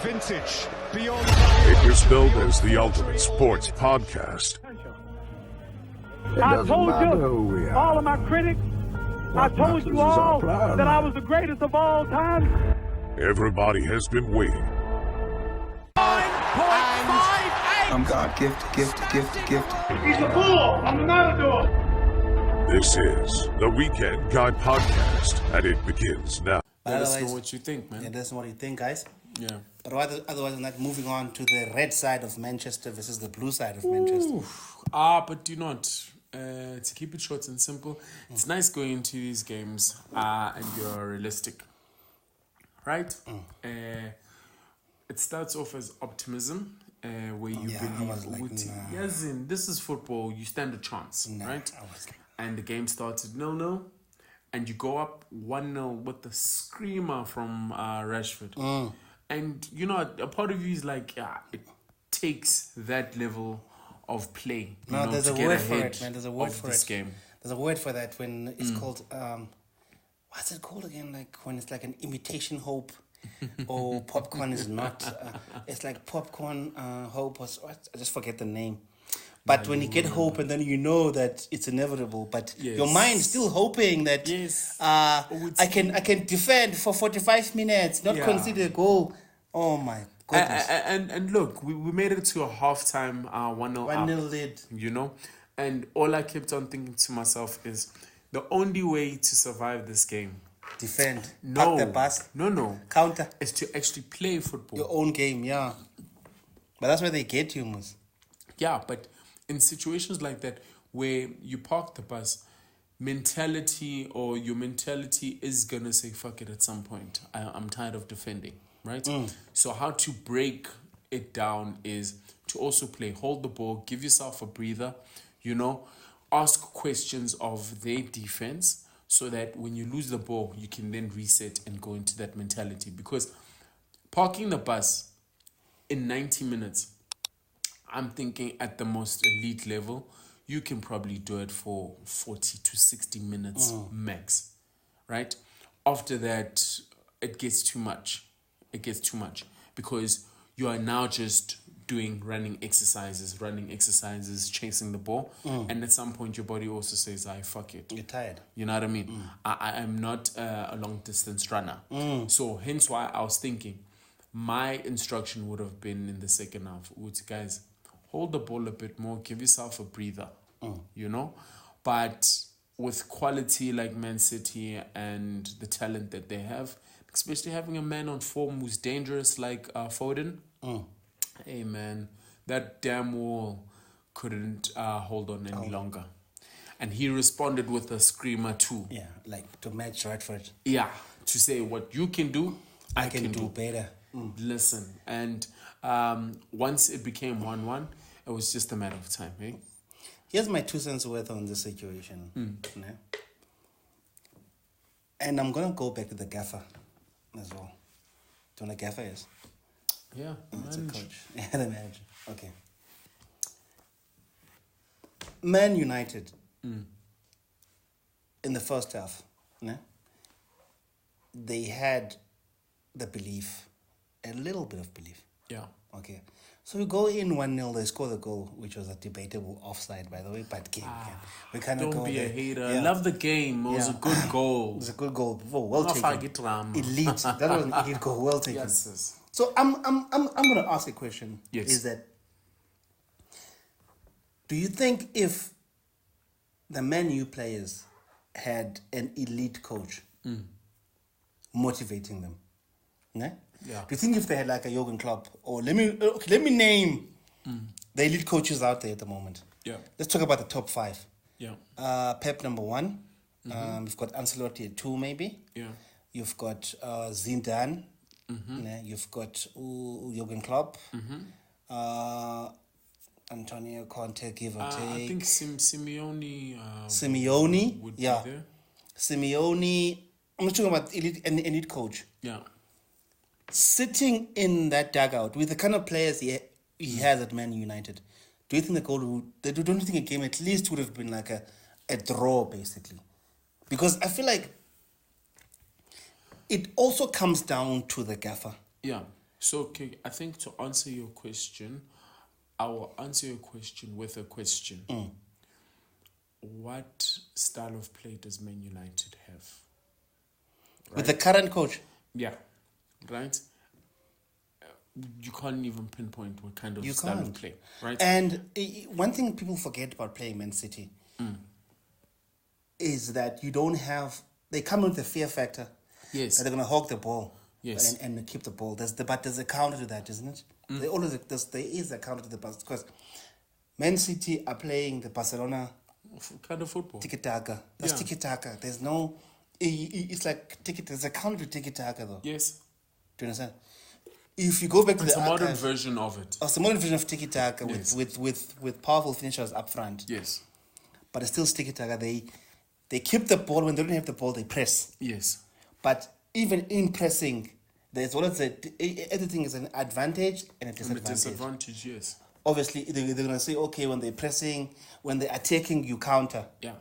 Vintage, beyond It was billed as the ultimate sports podcast. I told you, all of my critics, I told you all that I was the greatest of all time. Everybody has been waiting. 9.58! I'm God gifted. He's a fool! I'm the matador! This is the Weekend Guy Podcast, and it begins now. Let us know what you think, man. Yeah, that's what you think, guys. Yeah. But otherwise than that, moving on to the red side of Manchester versus the blue side of Manchester. But do not. To keep it short and simple, it's nice going into these games and you're realistic, right? It starts off as optimism, where you believe, yes, this is football, you stand a chance, right? And the game started 0-0, and you go up 1-0 with the screamer from Rashford. And, you know, a part of you is like, it takes that level of play. No, there's a word for it, man. There's a word for it. Game. There's a word for that when it's called, what's it called again? Like when it's like an imitation hope or popcorn is not. It's like popcorn hope or what? I just forget the name. But when you get hope and then you know that it's inevitable, but your mind is still hoping that I can defend for 45 minutes, not consider a goal. Oh my goodness. And look, we made it to a halftime 1-0 up. 1-0 lead. You know? And all I kept on thinking to myself is the only way to survive this game. Defend. No. Park the bus. No. Counter. Is to actually play football. Your own game, yeah. But that's where they get you, Mus. Yeah, but in situations like that where you park the bus, your mentality is going to say, fuck it at some point. I'm tired of defending, right? So how to break it down is to also play, hold the ball, give yourself a breather, you know, ask questions of their defense so that when you lose the ball, you can then reset and go into that mentality. Because parking the bus in 90 minutes, I'm thinking at the most elite level, you can probably do it for 40 to 60 minutes max, right? After that, it gets too much. Because you are now just doing running exercises, chasing the ball. And at some point, your body also says, fuck it. You're tired. You know what I mean? I am not a long distance runner. So hence why I was thinking, my instruction would have been in the second half, guys, hold the ball a bit more, give yourself a breather, you know? But with quality like Man City and the talent that they have, especially having a man on form who's dangerous like Foden, hey man, that damn wall couldn't hold on any longer. And he responded with a screamer too. Yeah, like to match Radford. Yeah, to say what you can do, I can do better. Listen, and once it became 1-1, it was just a matter of time, eh? Here's my 2 cents worth on this situation. And I'm going to go back to the gaffer as well. Do you know what a gaffer is? Yeah, it's a coach. Yeah, the manager. Okay. Man United, in the first half, they had the belief, a little bit of belief. Yeah. Okay. So we go in 1-0, they score the goal, which was a debatable offside, by the way, but game. We kind of Don't be a hater. I love the game. It was a good goal. It was a good goal. Well taken. Elite. That was an elite goal. Well taken. Yes. So I'm gonna ask a question. Yes. Is that, do you think if the Man U players had an elite coach motivating them, Yeah. do you think if they had like a Jurgen Klopp, or let me name the elite coaches out there at the moment? Yeah. Let's talk about the top 5. Yeah. Pep number 1. You've got Ancelotti at 2 maybe. Yeah. You've got Zidane. You've got Jurgen Klopp. Antonio Conte, give or take. I think Simeone. Simeone. Would be there. Simeone. I'm not talking about elite coach. Yeah. Sitting in that dugout with the kind of players he has at Man United, do you think don't you think a game at least would have been like a draw, basically? Because I feel like it also comes down to the gaffer. Yeah. So, okay, I think to answer your question, I will answer your question with a question. What style of play does Man United have? With the current coach? Yeah, right? You can't even pinpoint what kind of style of play, right? And one thing people forget about playing Man City is that you don't have... They come with the fear factor. Yes. That they're going to hog the ball. Yes. And keep the ball. But there's a counter to that, isn't it? There is a counter to the ball. Because Man City are playing the Barcelona... kind of football. Tiki-taka. That's tiki-taka. There's no... It's like... There's a counter to tiki-taka, though. Yes. Do you understand? If you go back to It's the a modern archive, version of it. it's a modern version of tiki-taka Yes. with powerful finishers up front. Yes. But it's still tiki-taka. They keep the ball. When they don't have the ball, they press. Yes. But even in pressing, there's always everything is an advantage and a disadvantage. Disadvantage, yes. Obviously, they're going to say, okay, when they're pressing, when they're attacking, you counter. Yeah.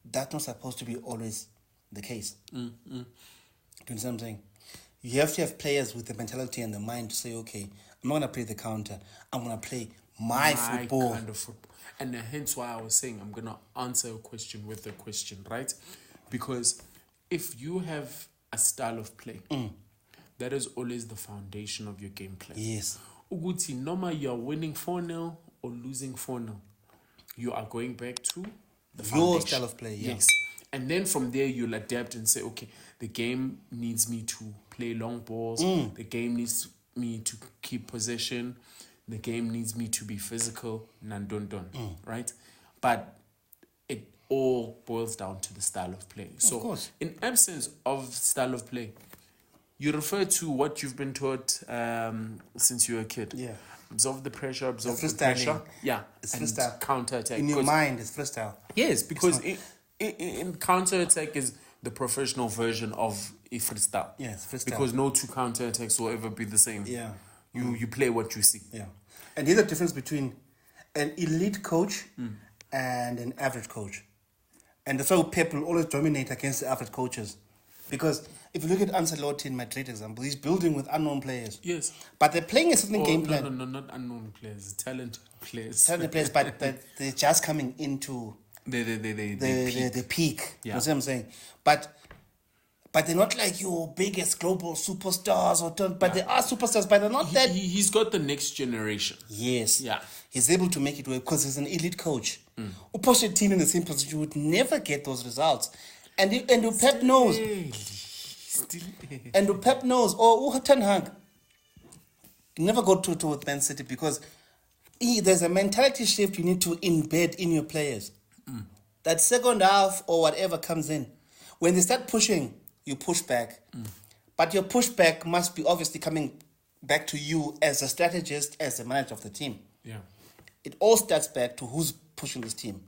That's not supposed to be always the case. Do you understand what I'm saying? You have to have players with the mentality and the mind to say, okay, I'm not going to play the counter. I'm going to play my football. Kind of football. And hence why I was saying I'm going to answer a question with a question, right? Because if you have a style of play, that is always the foundation of your game plan. Yes. Uguti, no matter you're winning 4-0 or losing 4-0, you are going back to the foundation. Your style of play, yeah. Yes. And then from there, you'll adapt and say, okay, the game needs me to play long balls. The game needs me to keep possession. The game needs me to be physical. Right? But it all boils down to the style of play. So, of course. In absence of style of play, you refer to what you've been taught since you were a kid. Yeah. Absorb the pressure, absorb the freestyling. pressure. Yeah. It's and freestyle. counter-attack. In your mind, it's freestyle. Yes, because in counter-attack is the professional version of a freestyle. Yes, freestyle. Because no two counter-attacks will ever be the same. Yeah. You play what you see. Yeah. And here's the difference between an elite coach and an average coach. And that's why Pep will always dominate against the average coaches. Because if you look at Ancelotti in Madrid example, he's building with unknown players. Yes. But they're playing a certain game plan. No, not unknown players, talented players. Talented players, but they're just coming into They the peak. Yeah. You know what I'm saying? But they're not like your biggest global superstars but they are superstars, but they're not that. He's got the next generation. Yes. Yeah. He's able to make it work because he's an elite coach. Who push a team in the same position would never get those results. And Pep knows. And Pep knows. Or Ten Hag never go to with Man City because there's a mentality shift you need to embed in your players. That second half or whatever comes in, when they start pushing, you push back. But your pushback must be obviously coming back to you as a strategist, as a manager of the team. Yeah. It all starts back to who's pushing this team.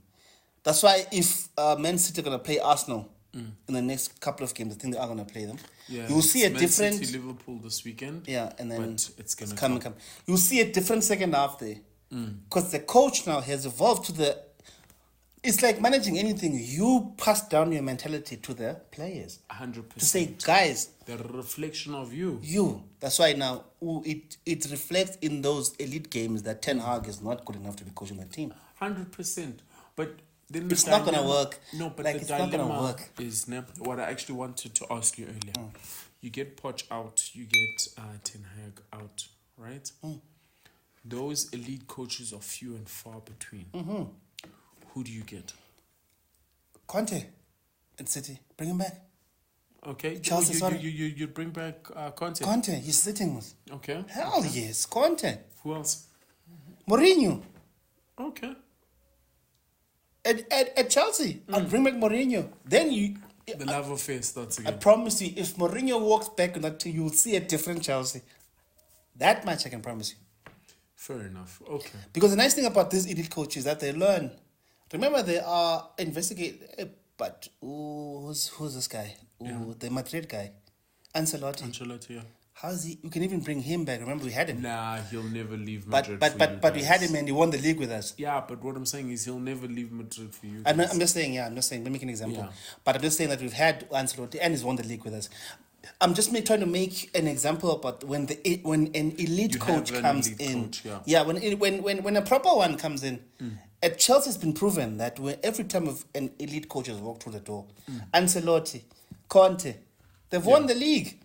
That's why if Man City are going to play Arsenal in the next couple of games, I think they are going to play them. Yeah. You'll see a Man different... City, Liverpool this weekend. Yeah, and then but it's going to come. You'll see a different second half there. Because the coach now has evolved to the... It's like managing anything. You pass down your mentality to the players. 100%. To say, guys... The reflection of you. That's why now it reflects in those elite games that Ten Hag is not good enough to be coaching the team. 100%. But then it's not going to work. No, but like, the it's not going to dilemma work. is what I actually wanted to ask you earlier. You get Poch out, you get Ten Hag out, right? Those elite coaches are few and far between. Who do you get? Conte at City. Bring him back. Okay. Chelsea, sorry. You bring back Conte. Conte, he's sitting with. Okay. Hell yes, Conte. Who else? Mourinho. Okay. At Chelsea, I'll bring back Mourinho. Then the love affair starts I again. promise you, if Mourinho walks back on that team, you'll see a different Chelsea. That much I can promise you. Fair enough. Okay. Because the nice thing about these elite coaches is that they learn. Remember, they are but who's this guy? The Madrid guy, Ancelotti. Yeah. How's he? We can even bring him back. Remember, we had him. Nah, he'll never leave Madrid. But we had him and he won the league with us. Yeah, but what I'm saying is he'll never leave Madrid for you. I'm just saying. Let me make an example. Yeah. But I'm just saying that we've had Ancelotti and he's won the league with us. I'm just trying to make an example about when an elite You coach have an comes elite in. coach, yeah. When a proper one comes in, at Chelsea it's been proven that every time an elite coach has walked through the door, Ancelotti, Conte, they've won the league.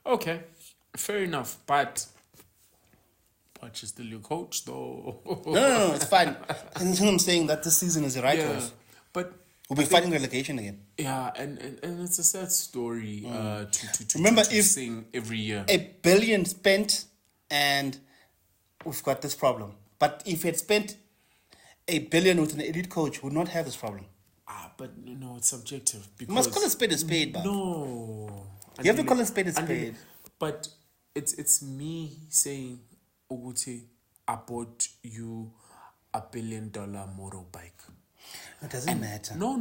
Okay, fair enough, but Poch is still your coach, though. No, it's fine. And I'm saying that this season is a right Yeah, course. but We'll be fighting relegation again. yeah, and it's a sad story to Remember, to if sing every year. $1 billion spent and we've got this problem. But if you had spent $1 billion with an elite coach, we would not have this problem. But no, it's subjective. You Because must call a spade a spade, man. No, You have to call a spade a spade. But it's me saying, Uguti, I bought you $1 billion motorbike. It doesn't matter. No.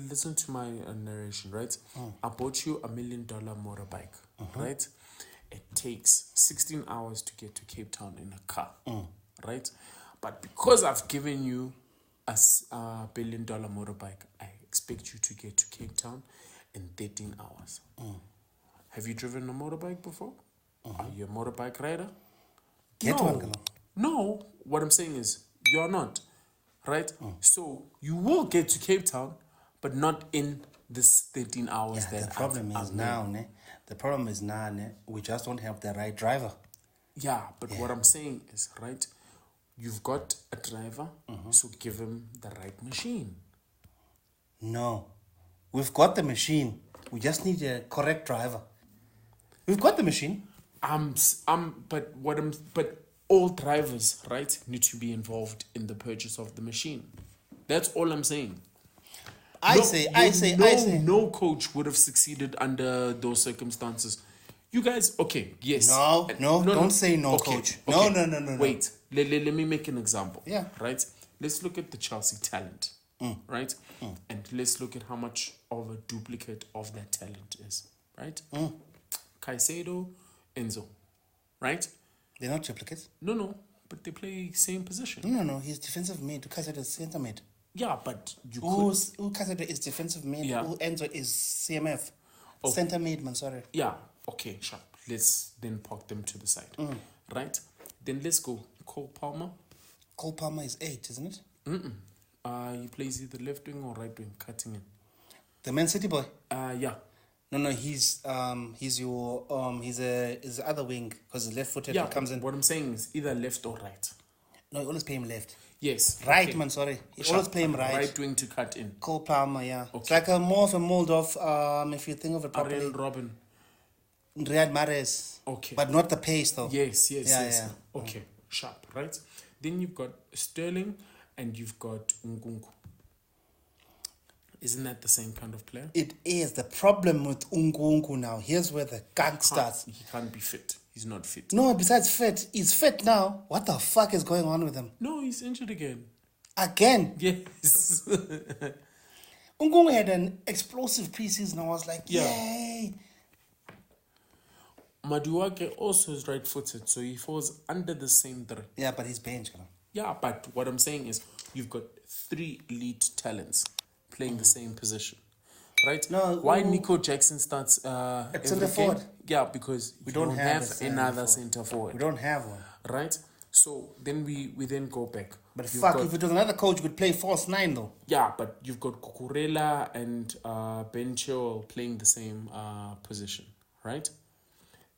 Listen to my narration, right? I bought you $1 million motorbike, right? It takes 16 hours to get to Cape Town in a car, right? But because I've given you a $1 billion motorbike, I expect you to get to Cape Town in 13 hours. Have you driven a motorbike before? Are you a motorbike rider? Get one, girl. No, what I'm saying is you're not, right? So you will get to Cape Town, but not in this 13 hours Yeah, that the problem I've is now, we just don't have the right driver. Yeah, but what I'm saying is, right, you've got a driver, so give him the right machine. No. We've got the machine. We just need a correct driver. We've got the machine. But all drivers, right, need to be involved in the purchase of the machine. That's all I'm saying. I say. No coach would have succeeded under those circumstances. You guys, okay, yes. No, don't say no, okay, coach. Okay. No. Wait, let me make an example. Yeah. Right? Let's look at the Chelsea talent, right? And let's look at how much of a duplicate of that talent is, right? Caicedo, Enzo, right? They're not duplicates. No, but they play same position. No. He's defensive mid. Caicedo is centre mid. Yeah, but you could... Caicedo is defensive mid. Yeah. Enzo is CMF. Oh. Centre mid, man, sorry. Yeah, okay, sharp. Let's then park them to the side, right? Then let's go. Cole Palmer. Cole Palmer is 8, isn't it? He plays either left wing or right wing, cutting in. The Man City boy? Yeah. No, he's the other wing because the left footed comes in. What I'm saying is either left or right. No, you always play him left. Yes. Right, okay. man, sorry. You always play him right. Right wing to cut in. Cole Palmer, yeah. Okay. It's like more of a mold of, if you think of it properly. Ariel Robin. Riyad Mahrez. Okay. But not the pace, though. Yes. Yeah. Okay, sharp, right? Then you've got Sterling and you've got Nkunku. Isn't that the same kind of player? It is. The problem with Nkunku now, here's where the gang starts. He can't be fit. He's not fit. No, besides fit, he's fit now. What the fuck is going on with him? No, he's injured again. Again? Yes. Nkunku had an explosive preseason. I was like, Yeah. yay. Maduake also is right-footed, so he falls under the same three. Yeah, but he's bench. Yeah, but what I'm saying is you've got 3 elite talents playing the same position, right? No, why Nico Jackson starts at every centre game? forward? Yeah, because we don't have another centre forward. We don't have one. Right? So then we then go back. But You've fuck, got- if it was another coach, would play false 9 though. Yeah, but you've got Cucurella and Ben Chilwell playing the same position, right?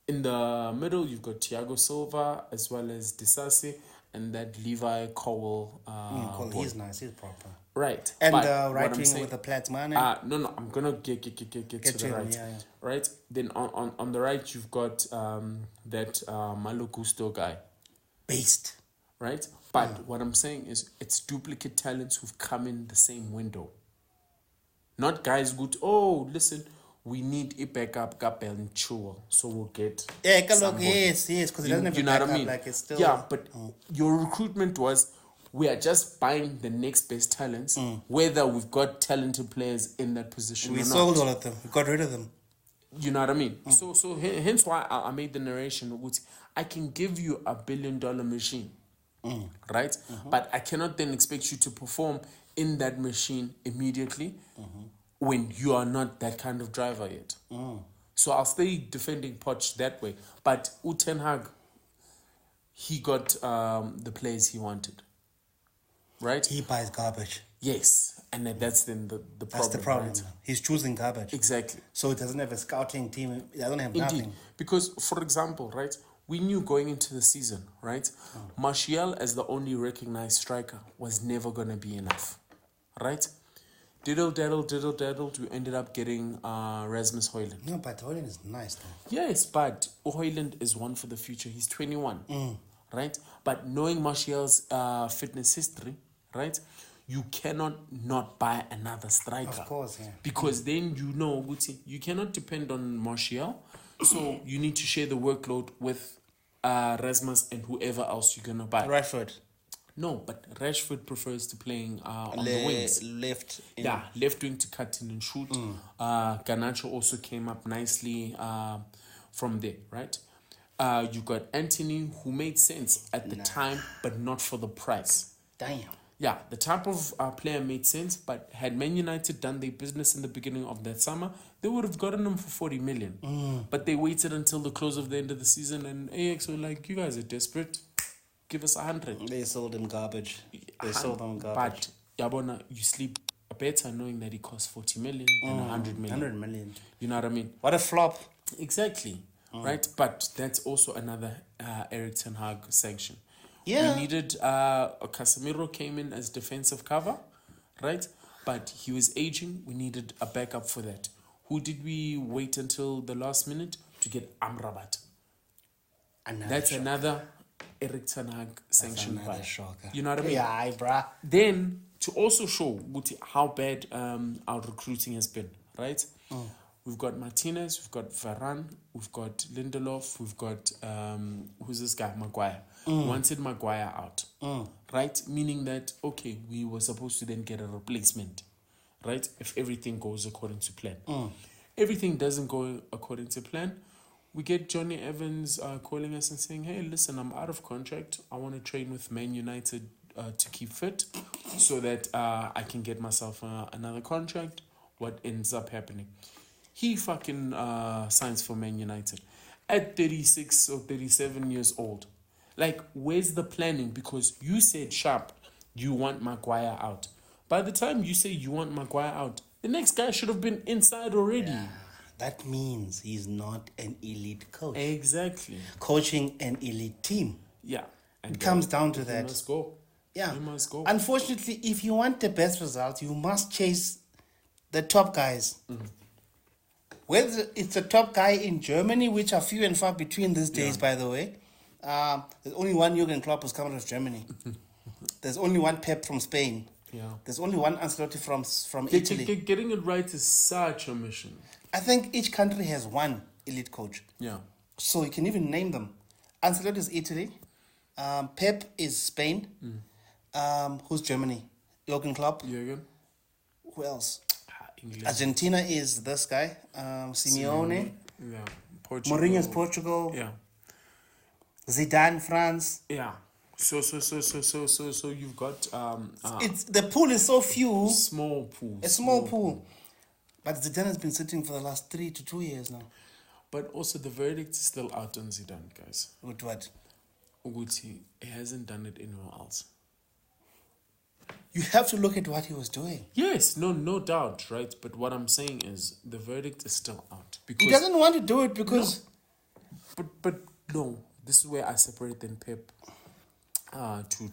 In the middle, you've got Thiago Silva as well as Disasi and that Levi Cowell. boy. He's nice. He's proper. Right. And but the what right I'm wing saying- with the Platzman. no, I'm gonna get to the him, right. yeah. Right. Then on the right, you've got that Malo Gusto guy. Based. Right. But what I'm saying is, it's duplicate talents who've come in the same window. Not guys good. Oh, listen, we need a backup Gabel and Chua, so we'll get. somebody. Yes, because it doesn't have You a know what I backup, mean? like it's still. Yeah, but your recruitment was, we are just buying the next best talents, whether we've got talented players in that position We or sold not. all of them. We got rid of them. You know what I mean? So hence why I made the narration. I can give you $1 billion machine, right? But I cannot then expect you to perform in that machine immediately when you are not that kind of driver yet. So I'll stay defending Poch that way. But Ten Hag, he got the players he wanted. Right? He buys garbage. Yes. And that's then the problem. That's the problem. Right? He's choosing garbage. Exactly. So he doesn't have a scouting team. He doesn't have Indeed. nothing. Because, for example, right, we knew going into the season, right, Martial as the only recognized striker was never going to be enough. Right? Diddle, we ended up getting Rasmus Højlund. No, but Højlund is nice though. Yes, but Højlund is one for the future. He's 21, right? But knowing Martial's fitness history, right, you cannot not buy another striker. Of course, yeah. Because then you know, Guti, you cannot depend on Martial. So you need to share the workload with Rasmus and whoever else you're going to buy. Rashford. No, but Rashford prefers to playing on the wings. Left. Yeah, left wing to cut in and shoot. Garnacho also came up nicely from there, right? You got Anthony, who made sense at the time, but not for the price. Damn. Yeah, the type of player made sense, but had Man United done their business in the beginning of that summer, they would have gotten him for 40 million. But they waited until the close of the end of the season, and AX were like, you guys are desperate. Give us 100. They sold him garbage. They sold him garbage. But, Yabona, you sleep better knowing that he costs 40 million than 100 million. 100 million. You know what I mean? What a flop. Exactly. Right? But that's also another Erik Ten Hag sanction. Yeah. We needed Casemiro came in as defensive cover, right? But he was aging. We needed a backup for that. Who did we wait until the last minute to get Amrabat? That's another Erik Ten Hag sanction buy. You know what I mean? Yeah, bruh. Then to also show Guti, how bad our recruiting has been, right? We've got Martinez, we've got Varane, we've got Lindelof, we've got who's this guy? Maguire. We wanted Maguire out, right? Meaning that okay, we were supposed to then get a replacement, right? If everything goes according to plan. Everything doesn't go according to plan. We get Johnny Evans calling us and saying, hey, listen, I'm out of contract. I want to train with Man United to keep fit so that I can get myself another contract. What ends up happening? He fucking signs for Man United at 36 or 37 years old. Like, where's the planning? Because you said sharp, you want Maguire out. By the time you say you want Maguire out, the next guy should have been inside already. Yeah. That means he's not an elite coach. Exactly. Coaching an elite team. Yeah. And it comes down to he that. Must go. Yeah. He must go. Unfortunately, if you want the best results, you must chase the top guys. Whether it's the top guy in Germany, which are few and far between these days, by the way. There's only one Jurgen Klopp who's coming out of Germany. There's only one Pep from Spain. Yeah. There's only one Ancelotti from Italy. Getting it right is such a mission. I think each country has one elite coach. Yeah. So you can even name them. Ancelotti is Italy. Pep is Spain. Who's Germany? Jurgen Klopp. Jurgen. Who else? England. Argentina is this guy, Simeone. Yeah. Portugal. Mourinho is Portugal. Yeah. Zidane, France. Yeah. So you've got it's the pool is so few. Small pool. A small pool. But Zidane has been sitting for the last 3 to 2 years now. But also the verdict is still out on Zidane, guys. With what? Uguti, he hasn't done it anywhere else. You have to look at what he was doing. Yes, no doubt, right? But what I'm saying is the verdict is still out. Because he doesn't want to do it because... No. But no, this is where I separate then Pep to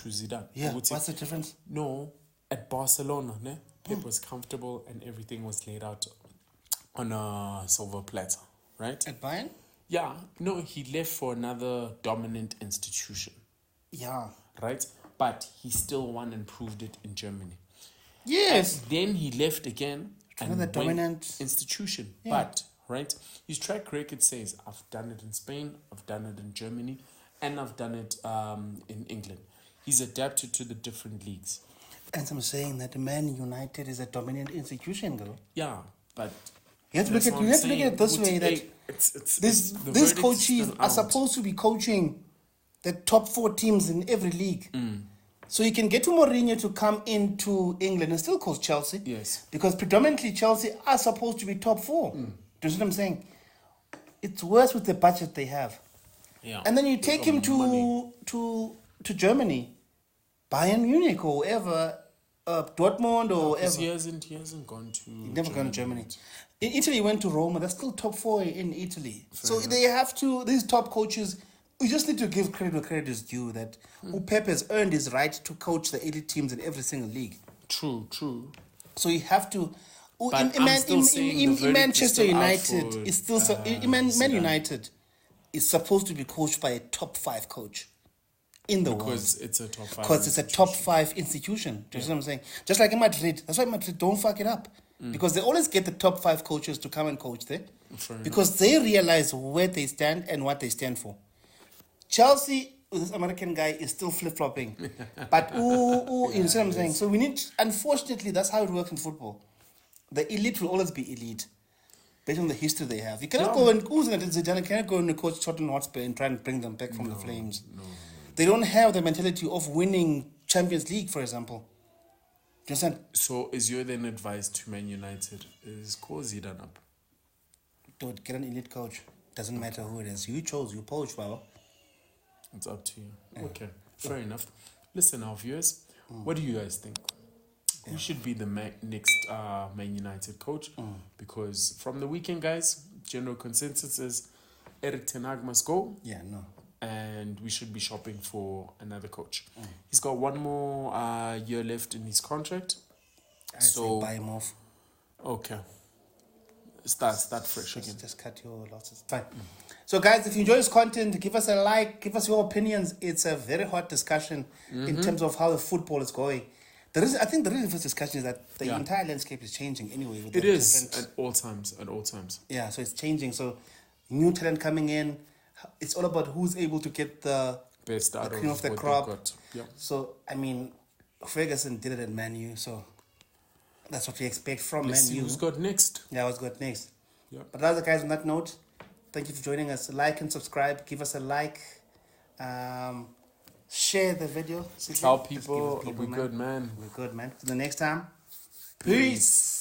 Zidane. Yeah, Uguti, what's the difference? No, at Barcelona, ne? Pep was comfortable and everything was laid out on a silver platter, right? At Bayern? Yeah, no, he left for another dominant institution. Yeah. Right? But he still won and proved it in Germany. Yes. And then he left again and another dominant institution. Yeah. But, right, his track record says, I've done it in Spain, I've done it in Germany, and I've done it in England. He's adapted to the different leagues. And I'm saying that Man United is a dominant institution, girl. Yeah, but you have to look at it this way, that these coaches are supposed to be coaching the top 4 teams in every league. So you can get to Mourinho to come into England and still coach Chelsea. Yes. Because predominantly Chelsea are supposed to be top 4. Do you see what I'm saying? It's worse with the budget they have. Yeah. And then you take him Money. to Germany, Bayern Munich or wherever, Dortmund or Because wherever. he hasn't gone to. He never gone to Germany. In Italy, he went to Roma. That's still top 4 in Italy. So they have to, these top coaches, we just need to give credit where credit is due, that Pep has earned his right to coach the elite teams in every single league. True. So you have to. But I'm still saying the verdict is Manchester still out United, for, it's still Man Zidane. United is supposed to be coached by a top 5 coach in the world. Because it's a top 5. Because it's a top 5 institution. Do you see what I'm saying? Just like in Madrid. That's why Madrid don't fuck it up. Because they always get the top 5 coaches to come and coach there. Fair enough. Because they realize where they stand and what they stand for. Chelsea, with this American guy, is still flip-flopping. But, you see what I'm saying? So we need, unfortunately, that's how it works in football. The elite will always be elite. Based on the history they have. You cannot go and, Zidane cannot go and coach Tottenham Hotspur and try and bring them back from the flames. No. They don't have the mentality of winning Champions League, for example. Do you understand? So is your then advice to Man United is call Zidane up? Dude, get an elite coach. Doesn't matter who it is. You chose, you poached, Baba. It's up to you. Okay, fair enough. Listen, our viewers, what do you guys think? Who should be the next Man United coach? Because from the weekend, guys, general consensus is Erik ten Hag must go. Yeah, no. And we should be shopping for another coach. He's got one more year left in his contract. So buy him off. Okay. Start fresh again. Just cut your losses. Fine. So, guys, if you enjoy this content, give us a like, give us your opinions. It's a very hot discussion in terms of how the football is going. I think the reason for this discussion is that the entire landscape is changing anyway. With It the is different- at all times. Yeah, so it's changing. So, new talent coming in. It's all about who's able to get the Best out cream of the what crop. they've got. Yeah. So, I mean, Ferguson did it at Man U, so that's what we expect from Let's Man see U. who's got next. Yeah, what's good next? Yeah. But other guys, on that note, thank you for joining us. Like and subscribe. Give us a like. Share the video. Tell Just give people, us we're good, man. We're good, man. Till the next time. Peace.